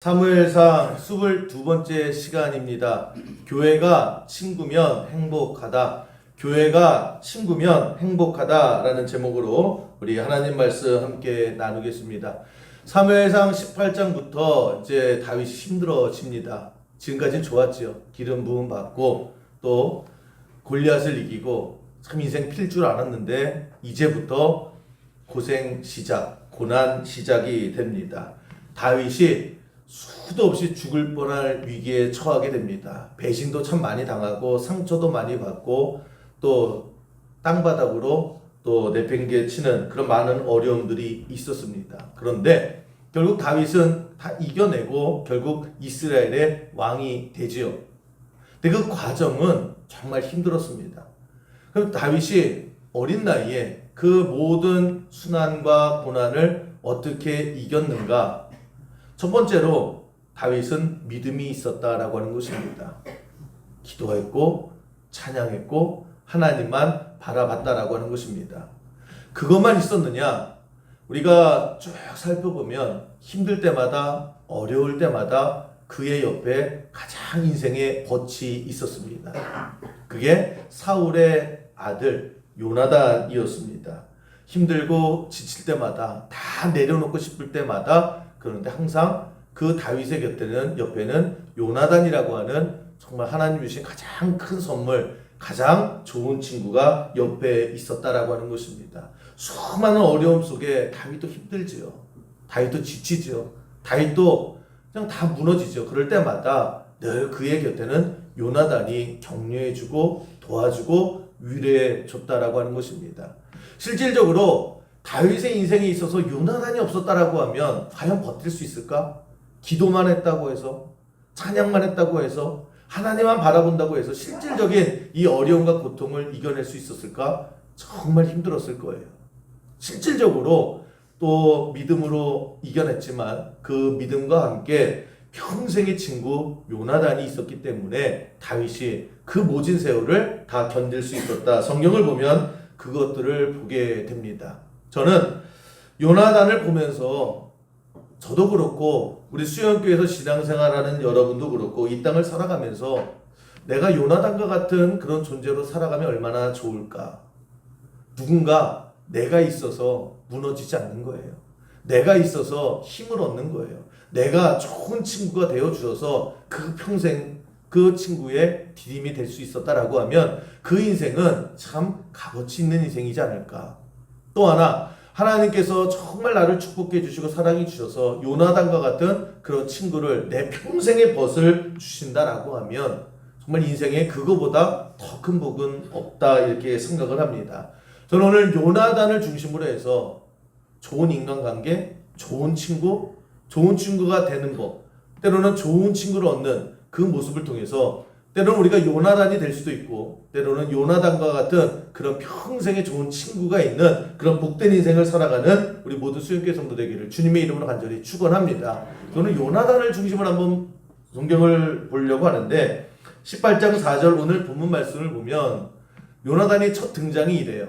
사무엘상 22번째 시간입니다. 교회가 친구면 행복하다. 교회가 친구면 행복하다라는 제목으로 우리 하나님 말씀 함께 나누겠습니다. 사무엘상 18장부터 이제 다윗이 힘들어집니다. 지금까지는 좋았지요. 기름 부음 받고 또 골리앗을 이기고 참 인생 필 줄 알았는데 이제부터 고생 시작, 고난 시작이 됩니다. 다윗이 수도 없이 죽을 뻔할 위기에 처하게 됩니다. 배신도 참 많이 당하고 상처도 많이 받고 또 땅바닥으로 또 내팽개치는 그런 많은 어려움들이 있었습니다. 그런데 결국 다윗은 다 이겨내고 결국 이스라엘의 왕이 되지요. 근데 그 과정은 정말 힘들었습니다. 그럼 다윗이 어린 나이에 그 모든 순환과 고난을 어떻게 이겼는가? 첫 번째로 다윗은 믿음이 있었다라고 하는 것입니다. 기도했고 찬양했고 하나님만 바라봤다라고 하는 것입니다. 그것만 있었느냐? 우리가 쭉 살펴보면 힘들 때마다 어려울 때마다 그의 옆에 가장 인생의 벗이 있었습니다. 그게 사울의 아들 요나단이었습니다. 힘들고 지칠 때마다 다 내려놓고 싶을 때마다 그런데 항상 그 다윗의 옆에는 요나단이라고 하는 정말 하나님 주신 가장 큰 선물, 가장 좋은 친구가 옆에 있었다라고 하는 것입니다. 수많은 어려움 속에 다윗도 힘들지요. 다윗도 지치지요. 다윗도 그냥 다 무너지죠. 그럴 때마다 늘 그의 곁에는 요나단이 격려해주고 도와주고 위로해줬다라고 하는 것입니다. 실질적으로 다윗의 인생에 있어서 요나단이 없었다라고 하면 과연 버틸 수 있을까? 기도만 했다고 해서, 찬양만 했다고 해서, 하나님만 바라본다고 해서 실질적인 이 어려움과 고통을 이겨낼 수 있었을까? 정말 힘들었을 거예요. 실질적으로 또 믿음으로 이겨냈지만 그 믿음과 함께 평생의 친구 요나단이 있었기 때문에 다윗이 그 모진 세월을 다 견딜 수 있었다. 성경을 보면 그것들을 보게 됩니다. 저는 요나단을 보면서 저도 그렇고 우리 수영교회에서 신앙생활하는 여러분도 그렇고 이 땅을 살아가면서 내가 요나단과 같은 그런 존재로 살아가면 얼마나 좋을까. 누군가 내가 있어서 무너지지 않는 거예요. 내가 있어서 힘을 얻는 거예요. 내가 좋은 친구가 되어주셔서 그 평생 그 친구의 디딤이 될 수 있었다라고 하면 그 인생은 참 값어치 있는 인생이지 않을까. 또 하나 하나님께서 정말 나를 축복해 주시고 사랑해 주셔서 요나단과 같은 그런 친구를 내 평생의 벗을 주신다라고 하면 정말 인생에 그거보다 더 큰 복은 없다 이렇게 생각을 합니다. 저는 오늘 요나단을 중심으로 해서 좋은 인간관계, 좋은 친구, 좋은 친구가 되는 법, 때로는 좋은 친구를 얻는 그 모습을 통해서 때로는 우리가 요나단이 될 수도 있고 때로는 요나단과 같은 그런 평생의 좋은 친구가 있는 그런 복된 인생을 살아가는 우리 모든 수영교회 성도 되기를 주님의 이름으로 간절히 축원합니다. 저는 요나단을 중심으로 한번 성경을 보려고 하는데 18장 4절 오늘 본문 말씀을 보면 요나단이 첫 등장이 이래요.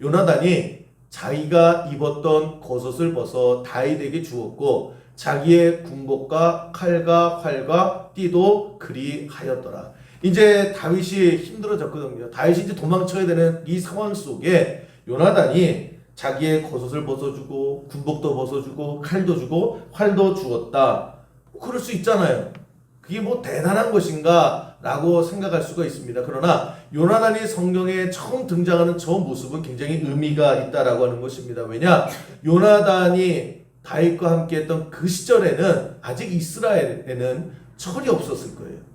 요나단이 자기가 입었던 겉옷을 벗어 다윗에게 주었고 자기의 군복과 칼과 활과 띠도 그리하였더라. 이제 다윗이 힘들어졌거든요. 다윗이 이제 도망쳐야 되는 이 상황 속에 요나단이 자기의 겉옷을 벗어주고 군복도 벗어주고 칼도 주고 활도 주었다. 그럴 수 있잖아요. 그게 뭐 대단한 것인가 라고 생각할 수가 있습니다. 그러나 요나단이 성경에 처음 등장하는 저 모습은 굉장히 의미가 있다라고 하는 것입니다. 왜냐? 요나단이 다윗과 함께 했던 그 시절에는 아직 이스라엘에는 철이 없었을 거예요.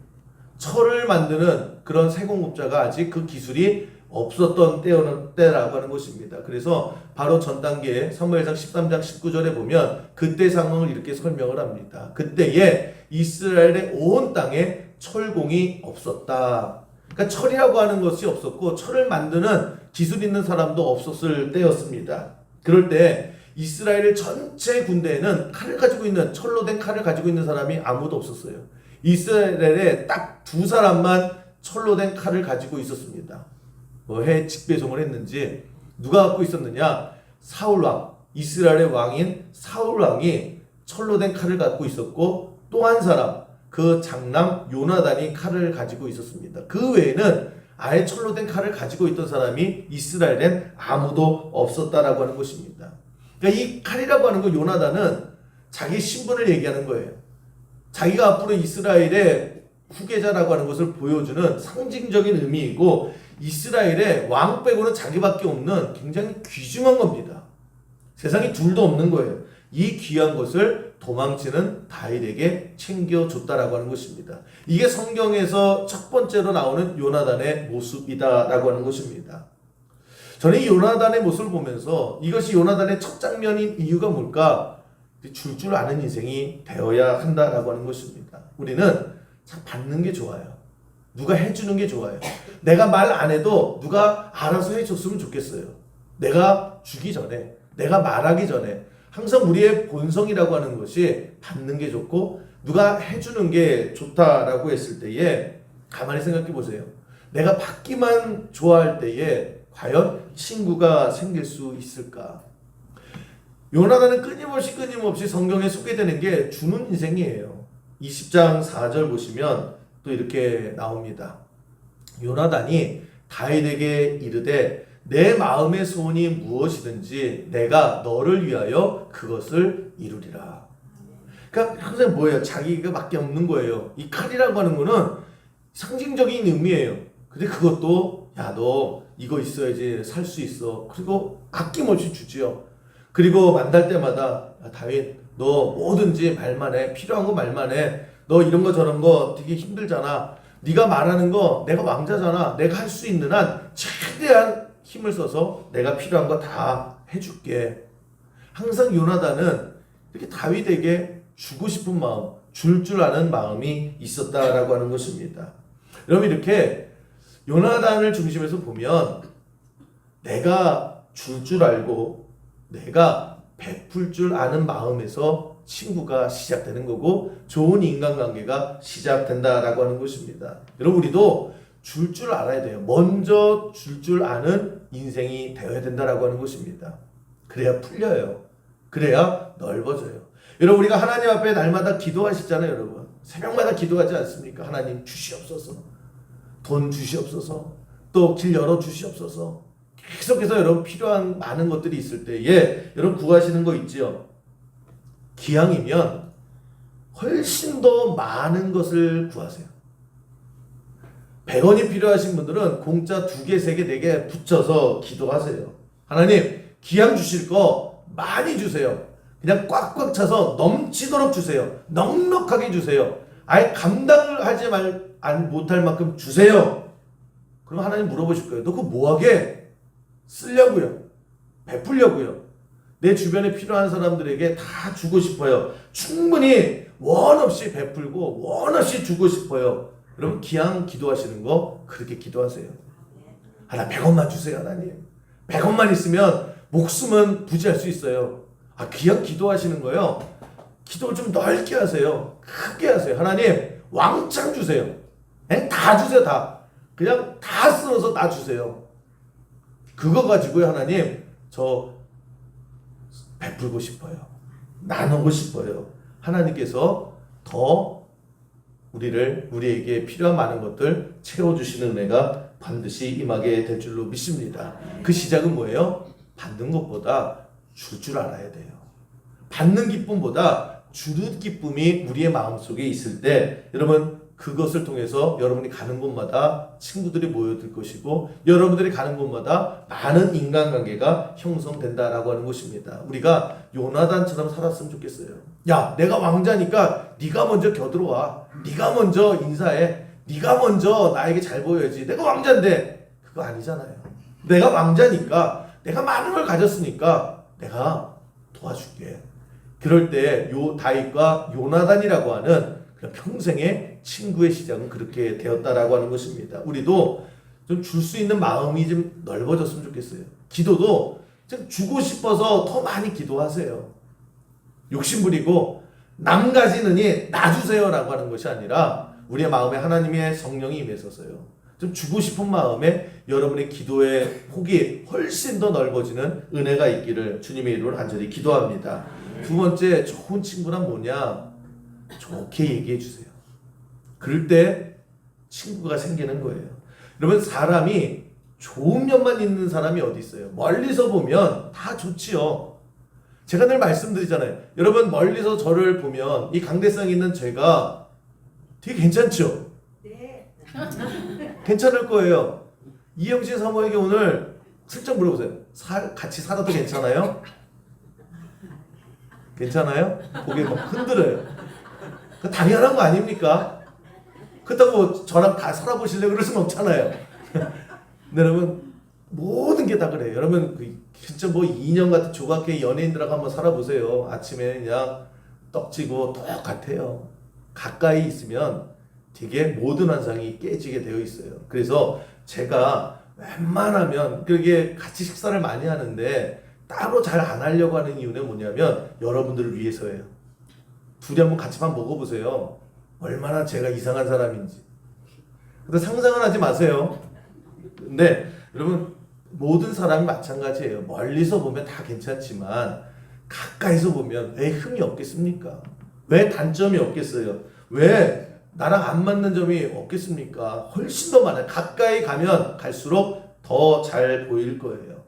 철을 만드는 그런 세공업자가 아직 그 기술이 없었던 때라고 하는 것입니다. 그래서 바로 전 단계에 사무엘상 13장 19절에 보면 그때 상황을 이렇게 설명을 합니다. 그때에 이스라엘의 온 땅에 철공이 없었다. 그러니까 철이라고 하는 것이 없었고 철을 만드는 기술 있는 사람도 없었을 때였습니다. 그럴 때 이스라엘 전체 군대에는 칼을 가지고 있는 철로 된 칼을 가지고 있는 사람이 아무도 없었어요. 이스라엘에 딱 두 사람만 철로 된 칼을 가지고 있었습니다. 왜 직배송을 했는지 누가 갖고 있었느냐? 사울 왕, 이스라엘의 왕인 사울 왕이 철로 된 칼을 갖고 있었고 또 한 사람, 그 장남 요나단이 칼을 가지고 있었습니다. 그 외에는 아예 철로 된 칼을 가지고 있던 사람이 이스라엘엔 아무도 없었다라고 하는 것입니다. 그러니까 이 칼이라고 하는 거, 요나단은 자기 신분을 얘기하는 거예요. 자기가 앞으로 이스라엘의 후계자라고 하는 것을 보여주는 상징적인 의미이고, 이스라엘의 왕 빼고는 자기밖에 없는 굉장히 귀중한 겁니다. 세상에 둘도 없는 거예요. 이 귀한 것을 도망치는 다윗에게 챙겨줬다라고 하는 것입니다. 이게 성경에서 첫 번째로 나오는 요나단의 모습이다라고 하는 것입니다. 저는 이 요나단의 모습을 보면서 이것이 요나단의 첫 장면인 이유가 뭘까? 줄 아는 인생이 되어야 한다라고 하는 것입니다. 우리는 참 받는 게 좋아요. 누가 해주는 게 좋아요. 내가 말 안 해도 누가 알아서 해줬으면 좋겠어요. 내가 주기 전에, 내가 말하기 전에 항상 우리의 본성이라고 하는 것이 받는 게 좋고 누가 해주는 게 좋다라고 했을 때에 가만히 생각해 보세요. 내가 받기만 좋아할 때에 과연 친구가 생길 수 있을까? 요나단은 끊임없이 성경에 소개되는 게 주는 인생이에요. 20장 4절 보시면 또 이렇게 나옵니다. 요나단이 다윗에게 이르되 내 마음의 소원이 무엇이든지 내가 너를 위하여 그것을 이루리라. 그러니까 항상 뭐예요? 자기가 밖에 없는 거예요. 이 칼이라고 하는 거는 상징적인 의미예요. 근데 그것도 야, 너 이거 있어야지 살 수 있어. 그리고 아낌없이 주지요. 그리고 만날 때마다 야, 다윗 너 뭐든지 말만 해. 필요한 거 말만 해. 너 이런 거 저런 거 되게 힘들잖아. 네가 말하는 거 내가 왕자잖아. 내가 할 수 있는 한 최대한 힘을 써서 내가 필요한 거 다 해줄게. 항상 요나단은 이렇게 다윗에게 주고 싶은 마음, 줄 아는 마음이 있었다라고 하는 것입니다. 여러분 이렇게 요나단을 중심에서 보면 내가 줄 알고 내가 베풀 줄 아는 마음에서 친구가 시작되는 거고 좋은 인간관계가 시작된다라고 하는 것입니다. 여러분 우리도 줄 알아야 돼요. 먼저 줄 아는 인생이 되어야 된다라고 하는 것입니다. 그래야 풀려요. 그래야 넓어져요. 여러분 우리가 하나님 앞에 날마다 기도하시잖아요. 여러분 새벽마다 기도하지 않습니까? 하나님 주시옵소서, 돈 주시옵소서, 또 길 열어 주시옵소서. 계속해서 여러분 필요한 많은 것들이 있을 때에 여러분 구하시는 거 있지요. 기왕이면 훨씬 더 많은 것을 구하세요. 100원이 필요하신 분들은 공짜 2개, 3개, 4개 붙여서 기도하세요. 하나님 기왕 주실 거 많이 주세요. 그냥 꽉꽉 차서 넘치도록 주세요. 넉넉하게 주세요. 아예 감당을 하지 못할 만큼 주세요. 그럼 하나님 물어보실 거예요. 너 그거 뭐하게? 쓰려고요. 베풀려고요. 내 주변에 필요한 사람들에게 다 주고 싶어요. 충분히 원 없이 베풀고 원 없이 주고 싶어요. 여러분 기왕 기도하시는 거 그렇게 기도하세요. 나 100원만 주세요. 하나님 100원만 있으면 목숨은 부지할 수 있어요. 기왕 기도하시는 거요. 기도를 좀 넓게 하세요. 크게 하세요. 하나님 왕창 주세요. 다 주세요. 다. 그냥 다 쓸어서 다 주세요. 그거 가지고요. 하나님 저 베풀고 싶어요. 나누고 싶어요. 하나님께서 더 우리에게 필요한 많은 것들 채워주시는 은혜가 반드시 임하게 될 줄로 믿습니다. 그 시작은 뭐예요? 받는 것보다 줄 알아야 돼요. 받는 기쁨보다 주는 기쁨이 우리의 마음속에 있을 때 여러분 그것을 통해서 여러분이 가는 곳마다 친구들이 모여들 것이고 여러분들이 가는 곳마다 많은 인간관계가 형성된다라고 하는 것입니다. 우리가 요나단처럼 살았으면 좋겠어요. 야, 내가 왕자니까 네가 먼저 겨들어와. 네가 먼저 인사해. 네가 먼저 나에게 잘 보여야지. 내가 왕자인데 그거 아니잖아요. 내가 왕자니까 내가 많은 걸 가졌으니까 내가 도와줄게. 그럴 때 다윗과 요나단이라고 하는 평생의 친구의 시작은 그렇게 되었다라고 하는 것입니다. 우리도 좀 줄 수 있는 마음이 좀 넓어졌으면 좋겠어요. 기도도 좀 주고 싶어서 더 많이 기도하세요. 욕심부리고 남 가지느니 나 주세요라고 하는 것이 아니라 우리의 마음에 하나님의 성령이 임해서서요. 좀 주고 싶은 마음에 여러분의 기도의 폭이 훨씬 더 넓어지는 은혜가 있기를 주님의 이름으로 간절히 기도합니다. 두 번째 좋은 친구란 뭐냐? 좋게 얘기해 주세요. 그럴 때 친구가 생기는 거예요. 여러분, 사람이 좋은 면만 있는 사람이 어디 있어요? 멀리서 보면 다 좋지요. 제가 늘 말씀드리잖아요. 여러분, 멀리서 저를 보면 이 강대상 있는 제가 되게 괜찮죠? 네. 괜찮을 거예요. 이영신 사모에게 오늘 슬쩍 물어보세요. 같이 살아도 괜찮아요? 괜찮아요? 고개 막 흔들어요. 그 당연한 거 아닙니까? 그렇다고 저랑 다 살아보실래요? 그럴 수는 없잖아요. 근데 여러분, 모든 게 다 그래요. 여러분, 진짜 뭐 2년 같은 조각계 연예인들하고 한번 살아보세요. 아침에 그냥 떡지고 똑같아요. 가까이 있으면 되게 모든 환상이 깨지게 되어 있어요. 그래서 제가 웬만하면 그렇게 같이 식사를 많이 하는데 따로 잘 안 하려고 하는 이유는 뭐냐면 여러분들을 위해서예요. 둘이 한번 같이 밥 먹어보세요. 얼마나 제가 이상한 사람인지. 근데 상상은 하지 마세요. 근데 여러분, 모든 사람이 마찬가지예요. 멀리서 보면 다 괜찮지만 가까이서 보면 왜 흠이 없겠습니까? 왜 단점이 없겠어요? 왜 나랑 안 맞는 점이 없겠습니까? 훨씬 더 많아요. 가까이 가면 갈수록 더 잘 보일 거예요.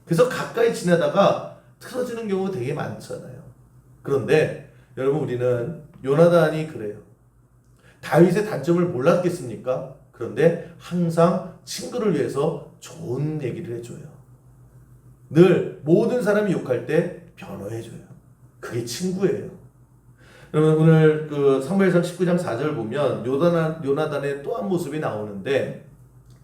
그래서 가까이 지내다가 틀어지는 경우가 되게 많잖아요. 그런데 여러분, 우리는 요나단이 그래요. 다윗의 단점을 몰랐겠습니까? 그런데 항상 친구를 위해서 좋은 얘기를 해줘요. 늘 모든 사람이 욕할 때 변호해줘요. 그게 친구예요. 여러분, 오늘 그 사무엘상 19장 4절 보면 요나단의 또 한 모습이 나오는데,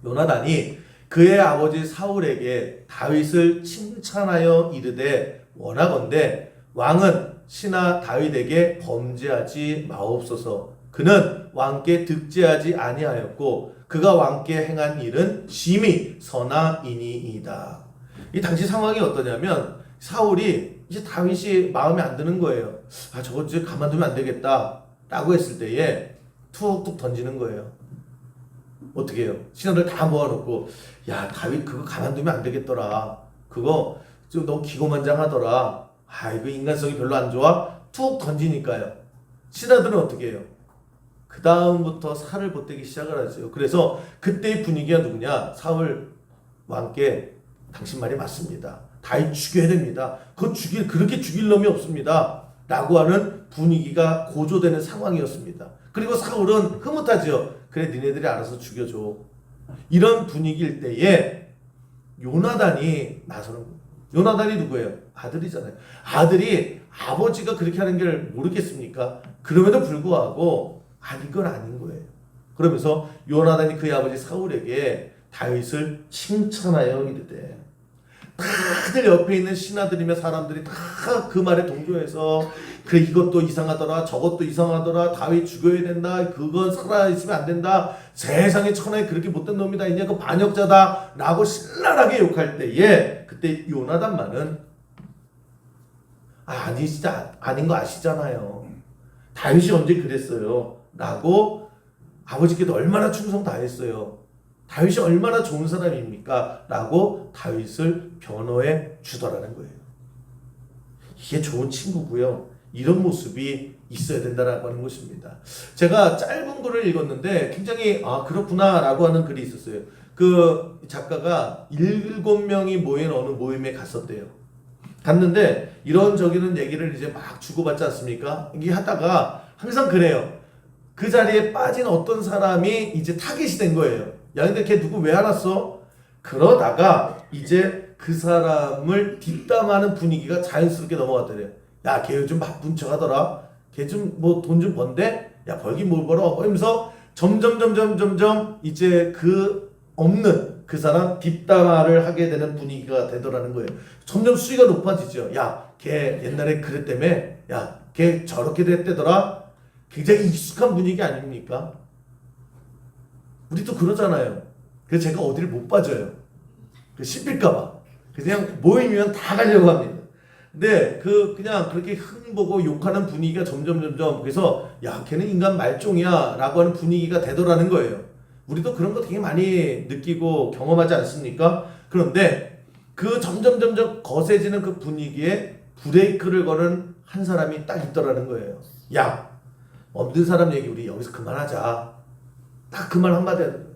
요나단이 그의 아버지 사울에게 다윗을 칭찬하여 이르되 원하건대 왕은 신하 다윗에게 범죄하지 마옵소서. 그는 왕께 득죄하지 아니하였고 그가 왕께 행한 일은 심히 선하이니이다. 이 당시 상황이 어떠냐면 사울이 이제 다윗이 마음에 안 드는 거예요. 아, 저거 이제 가만두면 안 되겠다 라고 했을 때에 툭툭 던지는 거예요. 어떻게 해요? 신하들 다 모아놓고, 야, 다윗 그거 가만두면 안 되겠더라. 그거 좀 너무 기고만장하더라. 아, 이거 인간성이 별로 안 좋아? 툭 던지니까요. 신하들은 어떻게 해요? 그 다음부터 살을 보태기 시작을 하죠. 그래서 그때의 분위기가 누구냐? 사울 왕께 당신 말이 맞습니다. 다윗 죽여야 됩니다. 그렇게 죽일 놈이 없습니다. 라고 하는 분위기가 고조되는 상황이었습니다. 그리고 사울은 흐뭇하죠. 그래, 니네들이 알아서 죽여줘. 이런 분위기일 때에 요나단이 나서는 거예요. 요나단이 누구예요? 아들이잖아요. 아들이 아버지가 그렇게 하는 걸 모르겠습니까? 그럼에도 불구하고 아닌 건 아닌 거예요. 그러면서 요나단이 그의 아버지 사울에게 다윗을 칭찬하여 이르되, 다들 옆에 있는 신하들이며 사람들이 다 그 말에 동조해서, 그래, 이것도 이상하더라, 저것도 이상하더라, 다윗 죽여야 된다, 그건 살아있으면 안 된다, 세상에 천하에 그렇게 못된 놈이 다 있냐, 그 반역자다 라고 신랄하게 욕할 때에, 그때 요나단만은 아니, 진짜 아닌 거 아시잖아요. 다윗이 언제 그랬어요 라고 아버지께도 얼마나 충성 다했어요. 다윗이 얼마나 좋은 사람입니까? 라고 다윗을 변호해 주더라는 거예요. 이게 좋은 친구고요. 이런 모습이 있어야 된다라고 하는 것입니다. 제가 짧은 글을 읽었는데 굉장히 그렇구나 라고 하는 글이 있었어요. 그 작가가 7명이 모인 어느 모임에 갔었대요. 갔는데 이런저런 얘기를 이제 막 주고받지 않습니까? 이게 하다가 항상 그래요. 그 자리에 빠진 어떤 사람이 이제 타깃이 된 거예요. 야, 근데 걔 누구 왜 안 왔어? 그러다가 이제 그 사람을 뒷담하는 분위기가 자연스럽게 넘어갔더래요. 야, 걔 요즘 바쁜 척 하더라. 걔 좀 뭐 돈 좀 번대? 야, 벌긴 뭘 벌어? 이러면서 점점 이제 그 없는 그 사람 뒷담화를 하게 되는 분위기가 되더라는 거예요. 점점 수위가 높아지죠. 야, 걔 옛날에 그랬다며? 야, 걔 저렇게 됐대더라? 굉장히 익숙한 분위기 아닙니까? 우리도 그러잖아요. 그래서 제가 어디를 못 빠져요. 씹힐까봐. 그냥 모임이면 다 가려고 합니다. 근데 그냥 그렇게 흥보고 욕하는 분위기가 점점 그래서 야, 걔는 인간 말종이야 라고 하는 분위기가 되더라는 거예요. 우리도 그런 거 되게 많이 느끼고 경험하지 않습니까? 그런데 그 점점 거세지는 그 분위기에 브레이크를 거는 한 사람이 딱 있더라는 거예요. 야, 없는 사람 얘기 우리 여기서 그만하자. 딱 그 말 한마디 하는 거예요.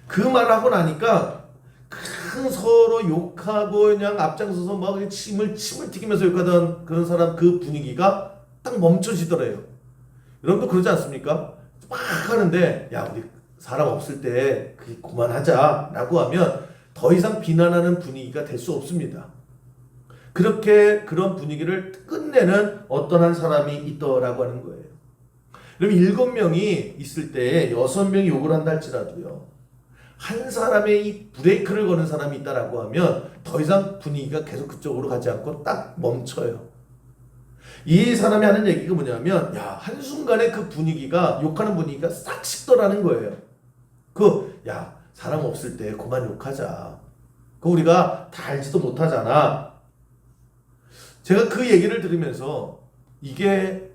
그 말을 하고 나니까 그냥 서로 욕하고 그냥 앞장서서 막 침을 튀기면서 욕하던 그런 사람 그 분위기가 딱 멈춰지더래요. 여러분도 그러지 않습니까? 막 하는데 야 우리 사람 없을 때 그만하자 라고 하면 더 이상 비난하는 분위기가 될 수 없습니다. 그렇게 그런 분위기를 끝내는 어떤 한 사람이 있더라고 하는 거예요. 그럼 7명이 있을 때 6명이 욕을 한다 할지라도요. 한 사람의 이 브레이크를 거는 사람이 있다라고 하면 더 이상 분위기가 계속 그쪽으로 가지 않고 딱 멈춰요. 이 사람이 하는 얘기가 뭐냐면 야 한순간에 그 분위기가 욕하는 분위기가 싹 식더라는 거예요. 야 사람 없을 때 그만 욕하자. 우리가 다 알지도 못하잖아. 제가 그 얘기를 들으면서 이게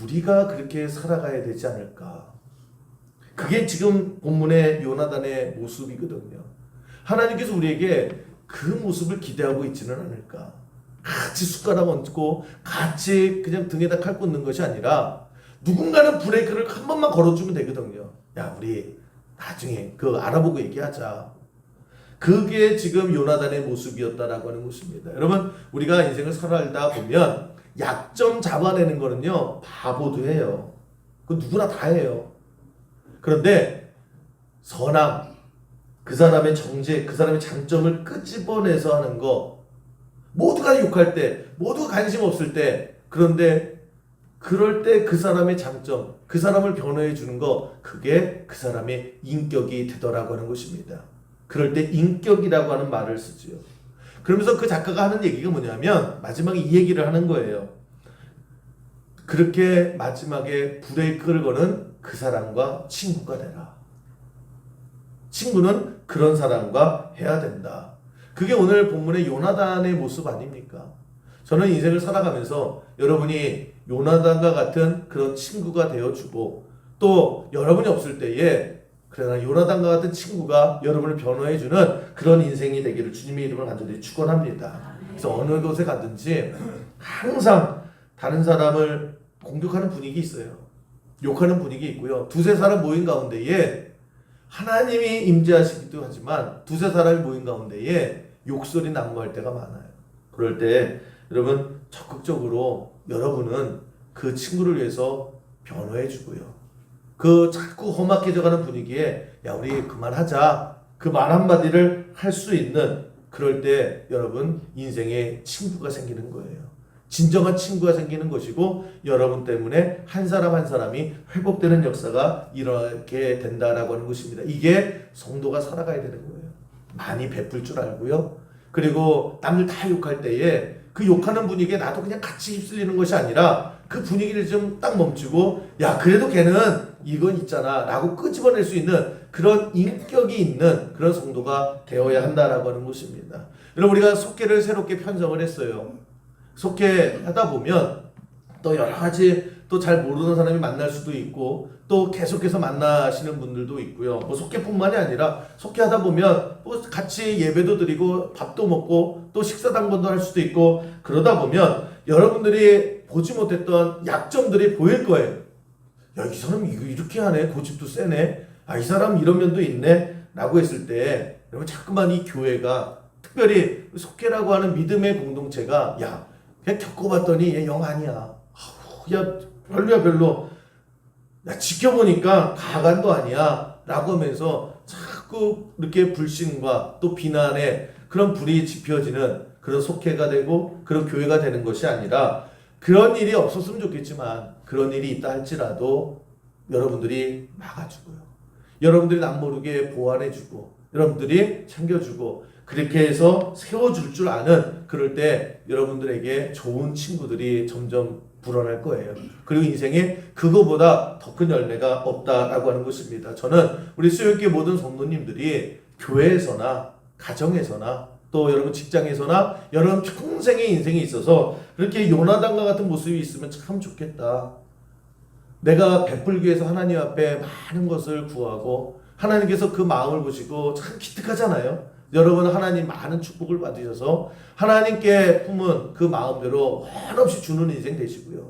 우리가 그렇게 살아가야 되지 않을까. 그게 지금 본문의 요나단의 모습이거든요. 하나님께서 우리에게 그 모습을 기대하고 있지는 않을까. 같이 숟가락 얹고 같이 그냥 등에다 칼 꽂는 것이 아니라 누군가는 브레이크를 한 번만 걸어주면 되거든요. 야 우리 나중에 알아보고 얘기하자. 그게 지금 요나단의 모습이었다라고 하는 것입니다. 여러분 우리가 인생을 살아가다 보면 약점 잡아내는 거는요 바보도 해요. 그 누구나 다 해요. 그런데 선함, 그 사람의 정죄, 그 사람의 장점을 끄집어내서 하는 거 모두가 욕할 때, 모두가 관심 없을 때 그런데 그럴 때 그 사람의 장점, 그 사람을 변호해 주는 거 그게 그 사람의 인격이 되더라고 하는 것입니다. 그럴 때 인격이라고 하는 말을 쓰지요. 그러면서 그 작가가 하는 얘기가 뭐냐면 마지막에 이 얘기를 하는 거예요. 그렇게 마지막에 브레이크를 거는 그 사람과 친구가 되라. 친구는 그런 사람과 해야 된다. 그게 오늘 본문의 요나단의 모습 아닙니까? 저는 인생을 살아가면서 여러분이 요나단과 같은 그런 친구가 되어주고 또 여러분이 없을 때에 그러나 요나단과 같은 친구가 여러분을 변호해주는 그런 인생이 되기를 주님의 이름을 간절히 축원합니다. 그래서 어느 곳에 가든지 항상 다른 사람을 공격하는 분위기 있어요. 욕하는 분위기 있고요. 두세 사람 모인 가운데에 하나님이 임재하시기도 하지만 두세 사람이 모인 가운데에 욕설이 난무할 때가 많아요. 그럴 때 여러분 적극적으로 여러분은 그 친구를 위해서 변호해주고요. 그 자꾸 험악해져가는 분위기에 야 우리 그만하자. 그 말 한마디를 할 수 있는 그럴 때 여러분 인생에 친구가 생기는 거예요. 진정한 친구가 생기는 것이고 여러분 때문에 한 사람 한 사람이 회복되는 역사가 일어나게 된다라고 하는 것입니다. 이게 성도가 살아가야 되는 거예요. 많이 베풀 줄 알고요. 그리고 남들 다 욕할 때에 그 욕하는 분위기에 나도 그냥 같이 휩쓸리는 것이 아니라 그 분위기를 좀 딱 멈추고 야 그래도 걔는 이건 있잖아 라고 끄집어낼 수 있는 그런 인격이 있는 그런 성도가 되어야 한다라고 하는 것입니다. 여러분 우리가 속회를 새롭게 편성을 했어요. 속회하다 보면 또 여러 가지 또 잘 모르는 사람이 만날 수도 있고 또 계속해서 만나시는 분들도 있고요. 뭐 속회뿐만이 아니라 속회하다 보면 또 같이 예배도 드리고 밥도 먹고 또 식사 당번도 할 수도 있고 그러다 보면 여러분들이 보지 못했던 약점들이 보일 거예요. 야, 이 사람 이렇게 하네. 고집도 세네. 아, 이 사람 이런 면도 있네. 라고 했을 때 여러분 자꾸만 이 교회가 특별히 속회라고 하는 믿음의 공동체가 야 그냥 겪어봤더니 얘 영 아니야. 야 별로야 별로. 야 지켜보니까 가관도 아니야. 라고 하면서 자꾸 이렇게 불신과 또 비난에 그런 불이 지펴지는 그런 속회가 되고 그런 교회가 되는 것이 아니라 그런 일이 없었으면 좋겠지만 그런 일이 있다 할지라도 여러분들이 막아주고요. 여러분들이 남모르게 보완해주고 여러분들이 챙겨주고 그렇게 해서 세워줄 줄 아는 그럴 때 여러분들에게 좋은 친구들이 점점 불어날 거예요. 그리고 인생에 그거보다 더 큰 열매가 없다라고 하는 것입니다. 저는 우리 수요일교회 모든 성도님들이 교회에서나 가정에서나 또 여러분 직장에서나 여러분 평생의 인생에 있어서 그렇게 요나단과 같은 모습이 있으면 참 좋겠다. 내가 베풀기 위해서 하나님 앞에 많은 것을 구하고 하나님께서 그 마음을 보시고 참 기특하잖아요. 여러분 하나님 많은 축복을 받으셔서 하나님께 품은 그 마음대로 한없이 주는 인생 되시고요.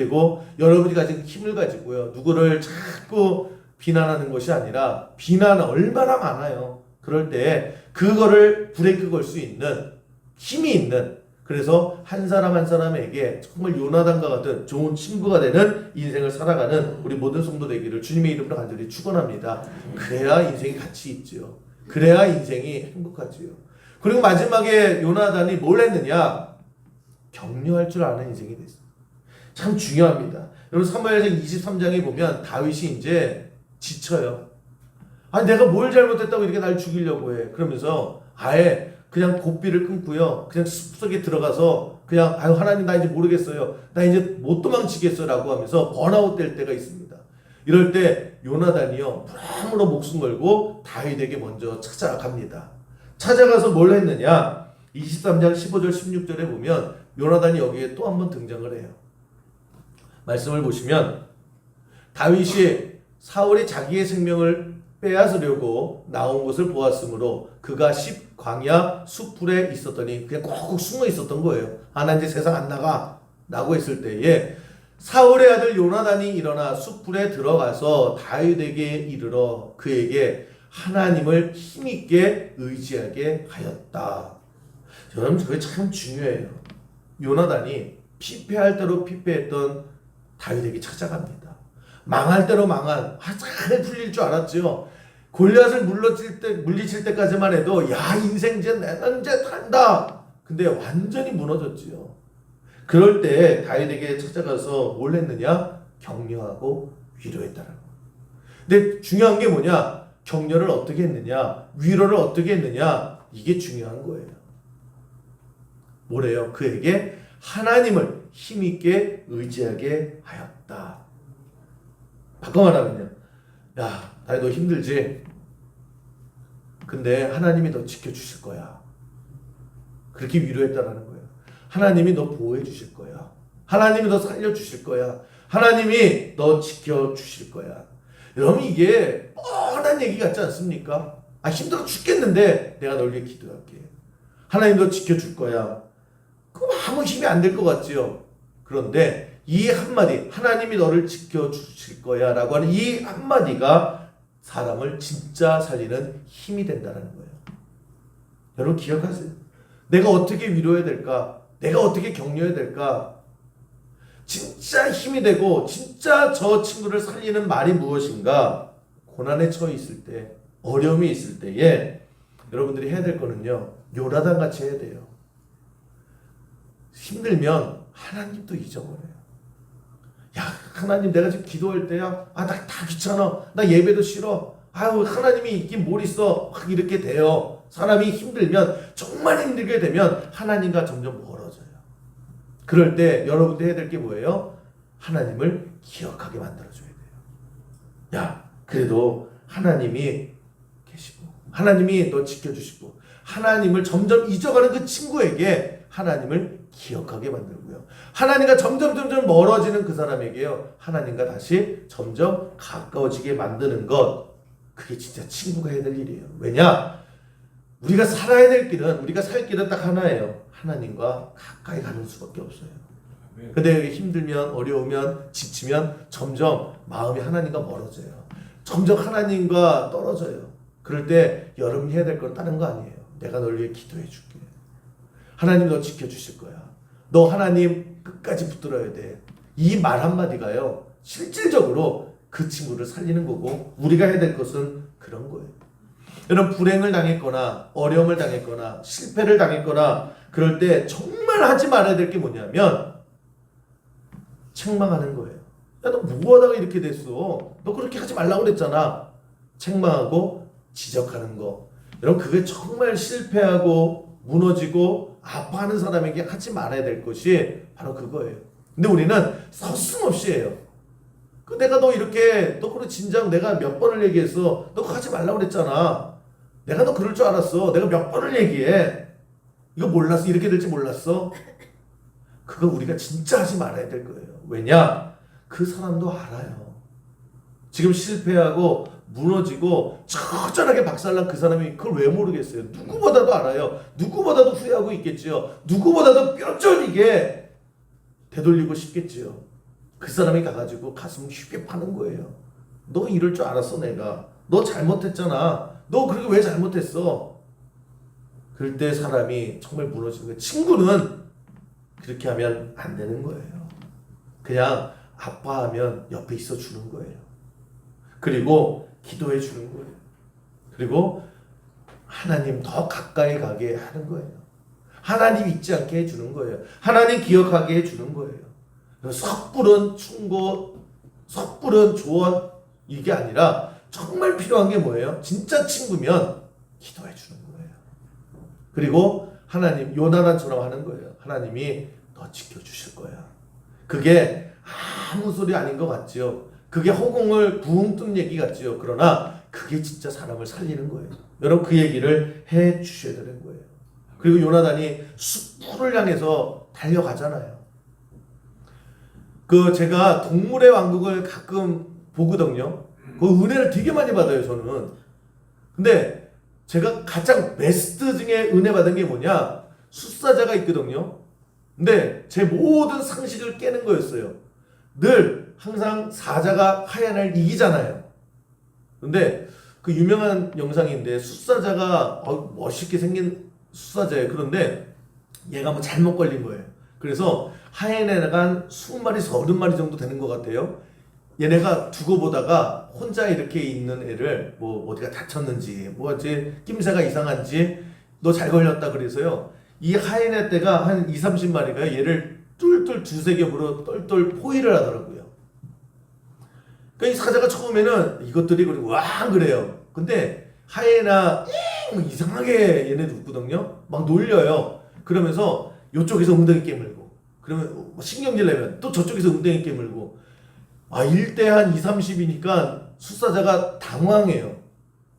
그리고 여러분이 가진 힘을 가지고요. 누구를 자꾸 비난하는 것이 아니라 비난 얼마나 많아요. 그럴 때 그거를 브레이크 걸 수 있는 힘이 있는, 그래서 한 사람 한 사람에게 정말 요나단과 같은 좋은 친구가 되는 인생을 살아가는 우리 모든 성도 되기를 주님의 이름으로 간절히 축원합니다. 그래야 인생이 가치 있지요. 그래야 인생이 행복하지요. 그리고 마지막에 요나단이 뭘 했느냐? 격려할 줄 아는 인생이 됐어요. 참 중요합니다. 여러분 사무엘상 23장에 보면 다윗이 이제 지쳐요. 아니 내가 뭘 잘못했다고 이렇게 날 죽이려고 해. 그러면서 아예 그냥 고삐를 끊고요. 그냥 숲속에 들어가서 그냥 아유 하나님 나 이제 모르겠어요. 나 이제 못 도망치겠어라고 하면서 번아웃 될 때가 있습니다. 이럴 때 요나단이요 무람으로 목숨 걸고 다윗에게 먼저 찾아갑니다. 찾아가서 뭘 했느냐? 23장 15절 16절에 보면 요나단이 여기에 또 한 번 등장을 해요. 말씀을 보시면 다윗이 사울이 자기의 생명을 빼앗으려고 나온 것을 보았으므로 그가 광야 숲풀에 있었더니 그냥 꼭 숨어 있었던 거예요. 아, 나 이제 세상 안 나가 라고 했을 때에 사울의 아들 요나단이 일어나 숲풀에 들어가서 다윗에게 이르러 그에게 하나님을 힘있게 의지하게 하였다. 여러분 그게 참 중요해요. 요나단이 피폐할 대로 피폐했던 다윗에게 찾아갑니다. 망할 대로 망한, 잘 풀릴 줄 알았죠. 골리앗을 물리칠 때까지만 해도 야 인생 이제 내가 이제 간다. 근데 완전히 무너졌지요. 그럴 때 다윗에게 찾아가서 뭘 했느냐? 격려하고 위로했다는 거. 근데 중요한 게 뭐냐? 격려를 어떻게 했느냐? 위로를 어떻게 했느냐? 이게 중요한 거예요. 뭐래요? 그에게 하나님을 힘있게 의지하게 하였다. 바꿔 말하면요. 야, 다윗 너 힘들지? 근데 하나님이 너 지켜주실 거야. 그렇게 위로했다라는 거예요. 하나님이 너 보호해 주실 거야. 하나님이 너 살려주실 거야. 하나님이 너 지켜주실 거야. 여러분 이게 뻔한 얘기 같지 않습니까? 아 힘들어 죽겠는데 내가 널 위해 기도할게. 하나님 너 지켜줄 거야. 그럼 아무 힘이 안 될 것 같지요. 그런데 이 한마디 하나님이 너를 지켜주실 거야 라고 하는 이 한마디가 사람을 진짜 살리는 힘이 된다는 거예요. 여러분 기억하세요. 내가 어떻게 위로해야 될까? 내가 어떻게 격려해야 될까? 진짜 힘이 되고 진짜 저 친구를 살리는 말이 무엇인가? 고난에 처해 있을 때, 어려움이 있을 때에 여러분들이 해야 될 거는요. 요나단 같이 해야 돼요. 힘들면 하나님도 잊어버려요. 야 하나님 내가 지금 기도할 때야 아 나 다 귀찮아. 나 예배도 싫어. 아유 하나님이 있긴 뭘 있어. 막 이렇게 돼요. 사람이 힘들면 정말 힘들게 되면 하나님과 점점 멀어져요. 그럴 때 여러분들 해야 될 게 뭐예요? 하나님을 기억하게 만들어줘야 돼요. 야 그래도 하나님이 계시고 하나님이 너 지켜주시고 하나님을 점점 잊어가는 그 친구에게 하나님을 기억하게 만들고요. 하나님과 점점 멀어지는 그 사람에게요. 하나님과 다시 점점 가까워지게 만드는 것. 그게 진짜 친구가 해야 될 일이에요. 왜냐? 우리가 살아야 될 길은 우리가 살 길은 딱 하나예요. 하나님과 가까이 가는 수밖에 없어요. 근데 힘들면 어려우면 지치면 점점 마음이 하나님과 멀어져요. 점점 하나님과 떨어져요. 그럴 때 여러분이 해야 될 건 다른 거 아니에요. 내가 널 위해 기도해 줄게. 하나님 너 지켜주실 거야. 너 하나님 끝까지 붙들어야 돼. 이 말 한마디가요. 실질적으로 그 친구를 살리는 거고 우리가 해야 될 것은 그런 거예요. 여러분 불행을 당했거나 어려움을 당했거나 실패를 당했거나 그럴 때 정말 하지 말아야 될 게 뭐냐면 책망하는 거예요. 야 너 뭐하다가 이렇게 됐어. 너 그렇게 하지 말라고 그랬잖아. 책망하고 지적하는 거. 여러분 그게 정말 실패하고 무너지고 아파하는 사람에게 하지 말아야 될 것이 바로 그거예요. 근데 우리는 서슴없이 해요. 내가 너 이렇게 너 그래 진작 내가 몇 번을 얘기했어. 너 그거 하지 말라고 그랬잖아. 내가 너 그럴 줄 알았어. 내가 몇 번을 얘기해. 이거 몰랐어. 이렇게 될지 몰랐어. 그거 우리가 진짜 하지 말아야 될 거예요. 왜냐? 그 사람도 알아요. 지금 실패하고 무너지고 처절하게 박살난 그 사람이 그걸 왜 모르겠어요? 누구보다도 알아요. 누구보다도 후회하고 있겠지요. 누구보다도 뼈저리게 되돌리고 싶겠지요. 그 사람이 가가지고 가슴 쉽게 파는 거예요. 너 이럴 줄 알았어 내가. 너 잘못했잖아. 너 그렇게 왜 잘못했어? 그럴 때 사람이 정말 무너지는 거예요. 친구는 그렇게 하면 안 되는 거예요. 그냥 아파하면 옆에 있어 주는 거예요. 그리고 기도해 주는 거예요. 그리고 하나님 더 가까이 가게 하는 거예요. 하나님 잊지 않게 해주는 거예요. 하나님 기억하게 해주는 거예요. 섣부른 충고, 섣부른 조언 이게 아니라 정말 필요한 게 뭐예요? 진짜 친구면 기도해 주는 거예요. 그리고 하나님 요나단처럼 하는 거예요. 하나님이 너 지켜주실 거야. 그게 아무 소리 아닌 것 같지요. 그게 허공을 붕 뜬 얘기 같지요. 그러나 그게 진짜 사람을 살리는 거예요. 여러분 그 얘기를 해 주셔야 되는 거예요. 그리고 요나단이 숲을 향해서 달려가잖아요. 제가 동물의 왕국을 가끔 보거든요. 그 은혜를 되게 많이 받아요, 저는. 근데 제가 가장 베스트 중에 은혜 받은 게 뭐냐? 숫사자가 있거든요. 근데 제 모든 상식을 깨는 거였어요. 늘 항상 사자가 하얀을 이기잖아요. 근데 그 유명한 영상인데 숫사자가 멋있게 생긴 숫사자예요. 그런데 얘가 뭐 잘못 걸린 거예요. 그래서 하얀애가 한 20마리, 30마리 정도 되는 것 같아요. 얘네가 두고 보다가 혼자 이렇게 있는 애를 뭐 어디가 다쳤는지 뭐 이제 낌새가 이상한지 너 잘 걸렸다 그래서요. 이 하얀애 떼가 한 2, 30마리가 얘를 뚫뚫 두세 겹으로 똘똘 포위를 하더라고요. 그러니까 이 사자가 처음에는 이것들이 그리고 왕 그래요. 근데 하이에나 이상하게 얘네도 웃거든요. 막 놀려요. 그러면서 이쪽에서 웅덩이 깨물고 그러면 신경질 내면 또 저쪽에서 웅덩이 깨물고 1대 한 2, 30이니까 숫사자가 당황해요.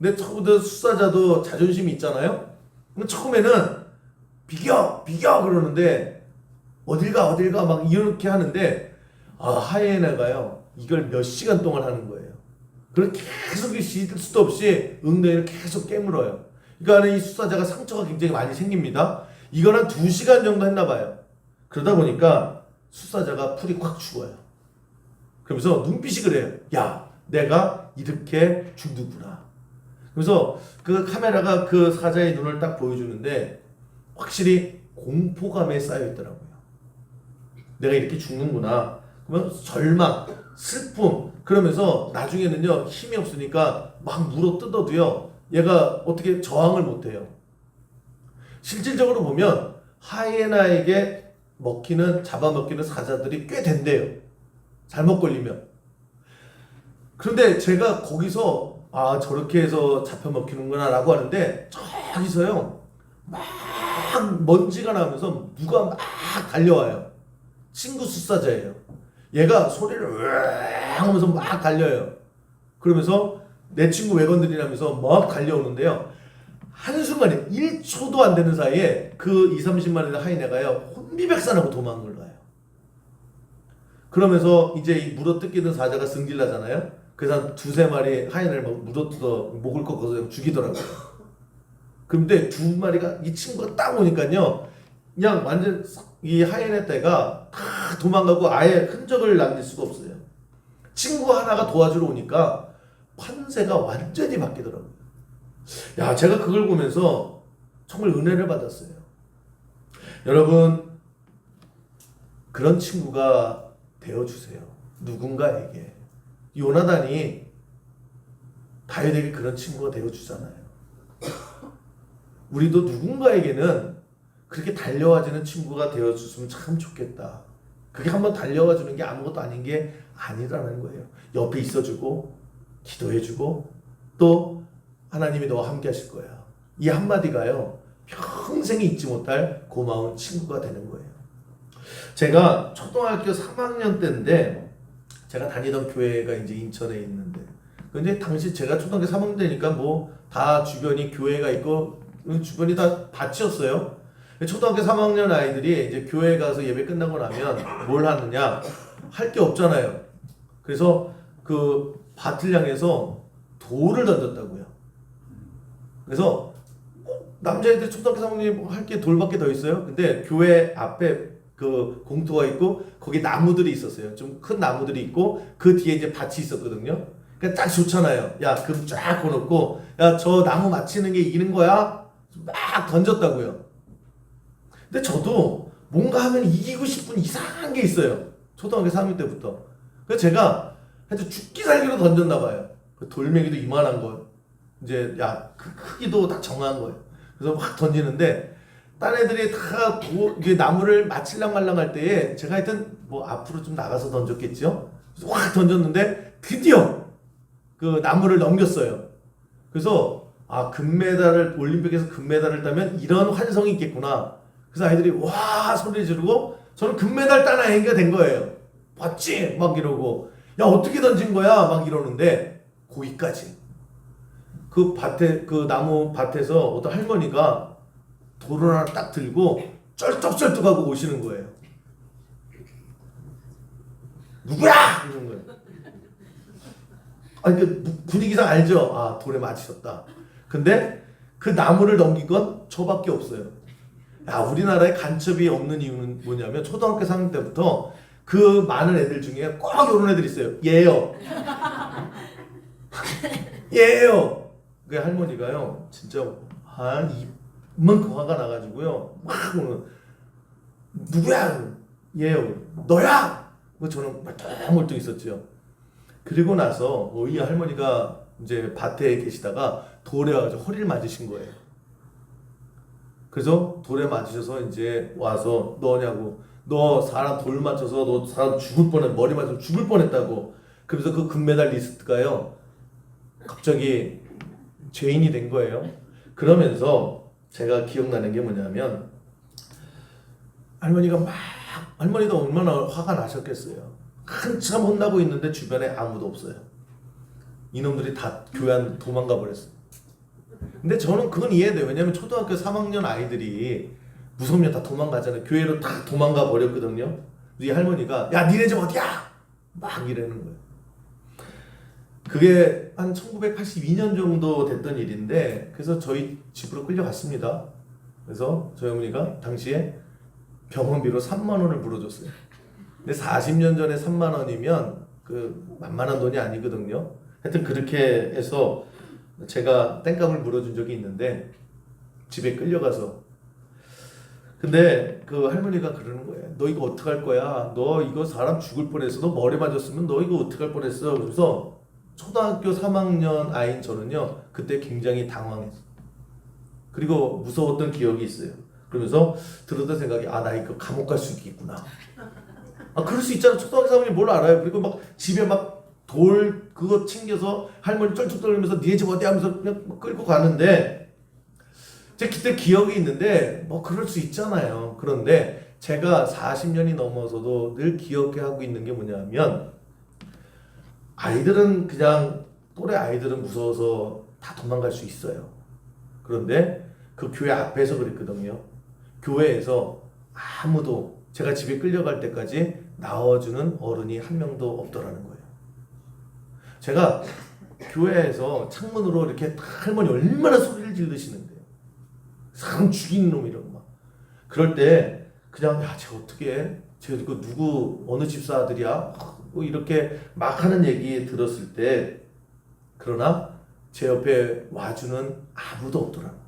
근데 처음부터 숫사자도 자존심이 있잖아요. 처음에는 비겨 그러는데 어딜 가 막 이렇게 하는데 하이에나가요 이걸 몇 시간 동안 하는 거예요. 그렇게 계속 쉴 수도 없이 웅덩이를 계속 깨물어요. 그러니까 이 숫사자가 상처가 굉장히 많이 생깁니다. 이걸 한 2시간 정도 했나 봐요. 그러다 보니까 숫사자가 풀이 콱 죽어요. 그러면서 눈빛이 그래요. 야, 내가 이렇게 죽는구나. 그래서 그 카메라가 그 사자의 눈을 딱 보여주는데 확실히 공포감에 쌓여 있더라고요. 내가 이렇게 죽는구나. 그러면 절망, 슬픔, 그러면서 나중에는요 힘이 없으니까 막 물어 뜯어도요 얘가 어떻게 저항을 못해요. 실질적으로 보면 하이에나에게 잡아먹히는 사자들이 꽤 된대요. 잘못 걸리면. 그런데 제가 거기서 저렇게 해서 잡혀먹히는구나 라고 하는데 저기서요 막 먼지가 나면서 누가 막 달려와요. 친구 숫사자예요. 얘가 소리를 으앙 하면서 막 달려요. 그러면서 내 친구 왜 건드리냐면서 막 달려오는데요. 한순간에 1초도 안 되는 사이에 그 2, 30마리의 하이네가요 혼비백산하고 도망을 가요. 그러면서 이제 이 물어뜯기던 사자가 승질나잖아요. 그래서 한 2, 3마리 하이네를 막 물어뜯어 목을 꺾어서 죽이더라고요. 그런데 2마리가 이 친구가 딱 오니까요 그냥 완전 이 하이네 떼가 다 도망가고 아예 흔적을 남길 수가 없어요. 친구 하나가 도와주러 오니까 판세가 완전히 바뀌더라고요. 야, 제가 그걸 보면서 정말 은혜를 받았어요. 여러분, 그런 친구가 되어주세요. 누군가에게. 요나단이 다윗에게 그런 친구가 되어주잖아요. 우리도 누군가에게는 그렇게 달려와주는 친구가 되어줬으면 참 좋겠다. 그게 한번 달려와주는 게 아무것도 아닌 게 아니라는 거예요. 옆에 있어주고 기도해주고 또 하나님이 너와 함께 하실 거야. 이 한마디가요 평생 잊지 못할 고마운 친구가 되는 거예요. 제가 초등학교 3학년 때인데 제가 다니던 교회가 이제 인천에 있는데 근데 당시 제가 초등학교 3학년 때니까 뭐 다 주변이 교회가 있고 주변이 다 밭이었어요. 초등학교 3학년 아이들이 이제 교회 가서 예배 끝나고 나면 뭘 하느냐 할 게 없잖아요. 그래서 그 밭을 향해서 돌을 던졌다고요. 그래서 남자애들 초등학교 3학년이 할 게 돌밖에 더 있어요. 근데 교회 앞에 그 공터가 있고 거기 나무들이 있었어요. 좀 큰 나무들이 있고 그 뒤에 이제 밭이 있었거든요. 그러니까 딱 좋잖아요. 야, 금 쫙 걸었고, 야, 저 나무 맞히는 게 이기는 거야? 막 던졌다고요. 근데 저도 뭔가 하면 이기고 싶은 이상한 게 있어요. 초등학교 3학년 때부터. 그래서 제가 하여튼 죽기 살기로 던졌나 봐요. 그 돌멩이도 이만한 거. 이제, 야, 그 크기도 딱 정한 거예요. 그래서 막 던지는데, 딴 애들이 다 이게 나무를 맞힐랑 말랑 할 때에 제가 하여튼 뭐 앞으로 좀 나가서 던졌겠죠? 그래서 확 던졌는데 드디어 그 나무를 넘겼어요. 그래서 아, 금메달을 올림픽에서 금메달을 따면 이런 환성이 있겠구나. 그래서 아이들이 와 소리 지르고 저는 금메달 딴 아이가 된 거예요. 봤지? 막 이러고 야 어떻게 던진 거야? 막 이러는데 거기까지 그 밭에 그 나무 밭에서 어떤 할머니가 돌을 하나 딱 들고 쩔뚝쩔뚝하고 오시는 거예요. 누구야? 이런 거예요. 아니 그 분위기상 알죠? 아 돌에 맞으셨다. 근데 그 나무를 넘긴 건 저밖에 없어요. 야 우리나라에 간첩이 없는 이유는 뭐냐면 초등학교 3학년 때부터 그 많은 애들 중에 꼭 이런 애들 있어요. 얘요. 얘요. 그 할머니가요. 진짜 한 이만큼 화가 나가지고요. 막 누구야? 얘요. 너야? 저는 멀뚱멀뚱 있었죠. 그리고 나서 이 할머니가 이제 밭에 계시다가 돌에 와가지고 허리를 맞으신 거예요. 그래서 돌에 맞으셔서 이제 와서 너냐고 너 사람 돌 맞춰서 너 사람 죽을 뻔했 머리 맞춰서 죽을 뻔했다고. 그래서 그 금메달 리스트가요 갑자기 죄인이 된 거예요. 그러면서 제가 기억나는 게 뭐냐면 할머니도 얼마나 화가 나셨겠어요. 한참 혼나고 있는데 주변에 아무도 없어요. 이놈들이 다 교회 안 도망가 버렸어요. 근데 저는 그건 이해돼요. 왜냐면 초등학교 3학년 아이들이 무섭면 다 도망가잖아요. 교회로 다 도망가 버렸거든요. 이 할머니가 야 니네 집 어디야? 막 이러는 거예요. 그게 한 1982년 정도 됐던 일인데 그래서 저희 집으로 끌려갔습니다. 그래서 저희 어머니가 당시에 병원비로 3만 원을 물어줬어요. 근데 40년 전에 3만 원이면 그 만만한 돈이 아니거든요. 하여튼 그렇게 해서 제가 땡값을 물어준 적이 있는데 집에 끌려가서 근데 그 할머니가 그러는 거예요. 너 이거 어떡할 거야? 너 이거 사람 죽을 뻔했어. 너 머리 맞았으면 너 이거 어떡할 뻔했어. 그래서 초등학교 3학년 아이인 저는요 그때 굉장히 당황했어요. 그리고 무서웠던 기억이 있어요. 그러면서 들었던 생각이 아 나 이거 감옥 갈 수 있겠구나. 아 그럴 수 있잖아. 초등학교 3학년이 뭘 알아요. 그리고 막 집에 막 돌 그거 챙겨서 할머니 쩔쩔 떨면서 니네 집 어디 하면서 그냥 막 끌고 가는데 제가 그때 기억이 있는데 뭐 그럴 수 있잖아요. 그런데 제가 40년이 넘어서도 늘 기억하고 있는 게 뭐냐면 아이들은 그냥 또래 아이들은 무서워서 다 도망갈 수 있어요. 그런데 그 교회 앞에서 그랬거든요. 교회에서 아무도 제가 집에 끌려갈 때까지 나와주는 어른이 한 명도 없더라는 거예요. 제가 교회에서 창문으로 이렇게 할머니 얼마나 소리를 지르시는데요. 사람 죽이는 놈이라고 막. 그럴 때 그냥 야, 쟤 어떻게 해? 쟤 이거 누구 어느 집사 아들이야? 뭐 이렇게 막 하는 얘기 들었을 때 그러나 제 옆에 와주는 아무도 없더라고요.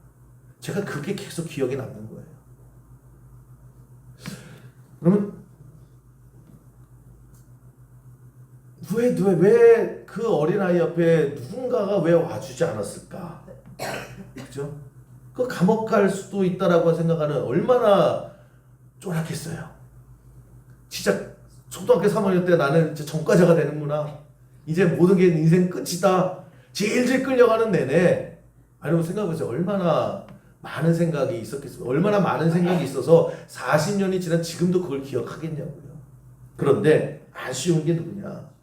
제가 그게 계속 기억에 남는 거예요. 그러면 왜 그 어린아이 옆에 누군가가 왜 와주지 않았을까? 그죠? 그 감옥 갈 수도 있다라고 생각하는 얼마나 쫄았겠어요. 진짜 초등학교 3학년 때 나는 이제 전과자가 되는구나. 이제 모든 게 인생 끝이다. 질질 끌려가는 내내 아니면 생각해보세요. 얼마나 많은 생각이 있었겠어요. 얼마나 많은 생각이 있어서 40년이 지난 지금도 그걸 기억하겠냐고요. 그런데 아쉬운 게 누구냐?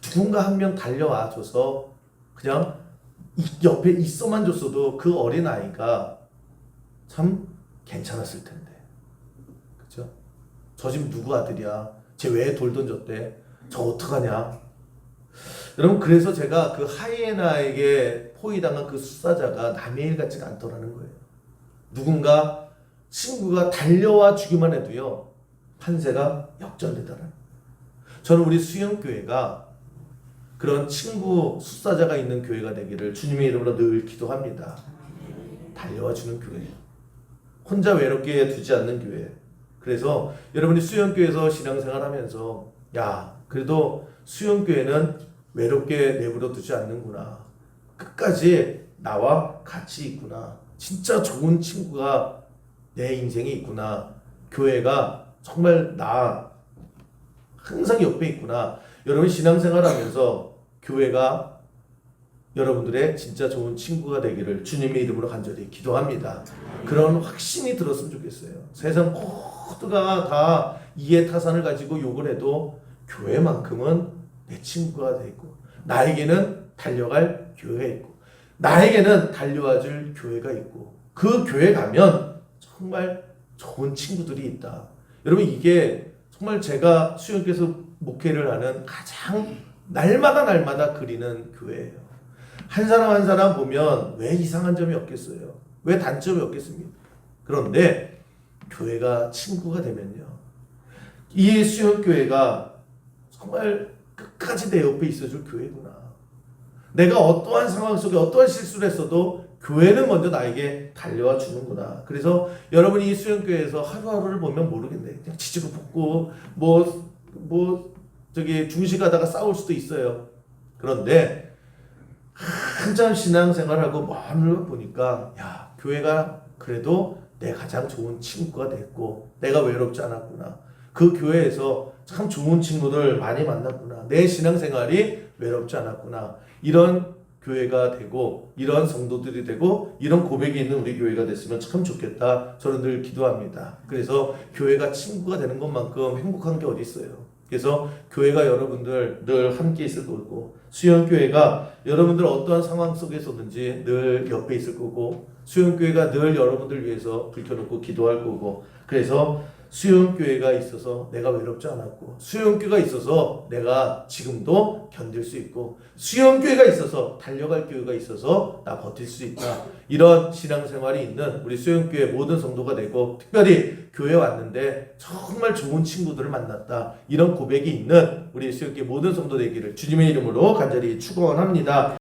누군가 한 명 달려와 줘서 그냥 옆에 있어만 줬어도 그 어린아이가 참 괜찮았을 텐데. 그죠? 저 집 누구 아들이야? 쟤 왜 돌 던졌대? 저 어떡하냐? 여러분 그래서 제가 그 하이에나에게 포위당한 그 수사자가 남의 일 같지가 않더라는 거예요. 누군가 친구가 달려와 주기만 해도요 판세가 역전되더라. 저는 우리 수영교회가 그런 친구 숙사자가 있는 교회가 되기를 주님의 이름으로 늘 기도합니다. 달려와 주는 교회, 혼자 외롭게 두지 않는 교회. 그래서 여러분이 수영교회에서 신앙생활하면서 그래도 수영교회는 외롭게 내버려 두지 않는구나, 끝까지 나와 같이 있구나, 진짜 좋은 친구가 내 인생에 있구나, 교회가 정말 나 항상 옆에 있구나. 여러분 신앙생활하면서 교회가 여러분들의 진짜 좋은 친구가 되기를 주님의 이름으로 간절히 기도합니다. 그런 확신이 들었으면 좋겠어요. 세상 모두가 다 이해타산을 가지고 욕을 해도 교회만큼은 내 친구가 돼 있고, 나에게는 달려갈 교회가 있고, 나에게는 달려와줄 교회가 있고, 그 교회 가면 정말 좋은 친구들이 있다. 여러분, 이게 정말 제가 수영께서 목회를 하는 가장 날마다 그리는 교회예요. 한 사람 한 사람 보면 왜 이상한 점이 없겠어요? 왜 단점이 없겠습니까? 그런데 교회가 친구가 되면요, 이 수영교회가 정말 끝까지 내 옆에 있어줄 교회구나. 내가 어떠한 상황 속에 어떠한 실수를 했어도 교회는 먼저 나에게 달려와 주는구나. 그래서 여러분이 이 수영교회에서 하루하루를 보면 모르겠네, 그냥 지지고 볶고 중식하다가 싸울 수도 있어요. 그런데 한참 신앙생활하고 마음을 보니까 교회가 그래도 내 가장 좋은 친구가 됐고, 내가 외롭지 않았구나, 그 교회에서 참 좋은 친구들 많이 만났구나, 내 신앙생활이 외롭지 않았구나, 이런 교회가 되고 이런 성도들이 되고 이런 고백이 있는 우리 교회가 됐으면 참 좋겠다. 저는 늘 기도합니다. 그래서 교회가 친구가 되는 것만큼 행복한 게 어디 있어요. 그래서 교회가 여러분들 늘 함께 있을 거고, 수영교회가 여러분들 어떠한 상황 속에서든지 늘 옆에 있을 거고, 수영교회가 늘 여러분들 위해서 불 켜놓고 기도할 거고, 그래서 수영교회가 있어서 내가 외롭지 않았고, 수영교회가 있어서 내가 지금도 견딜 수 있고, 수영교회가 있어서 달려갈 교회가 있어서 나 버틸 수 있다. 이런 신앙생활이 있는 우리 수영교회 모든 성도가 되고, 특별히 교회 왔는데 정말 좋은 친구들을 만났다, 이런 고백이 있는 우리 수영교회 모든 성도 되기를 주님의 이름으로 간절히 축원합니다.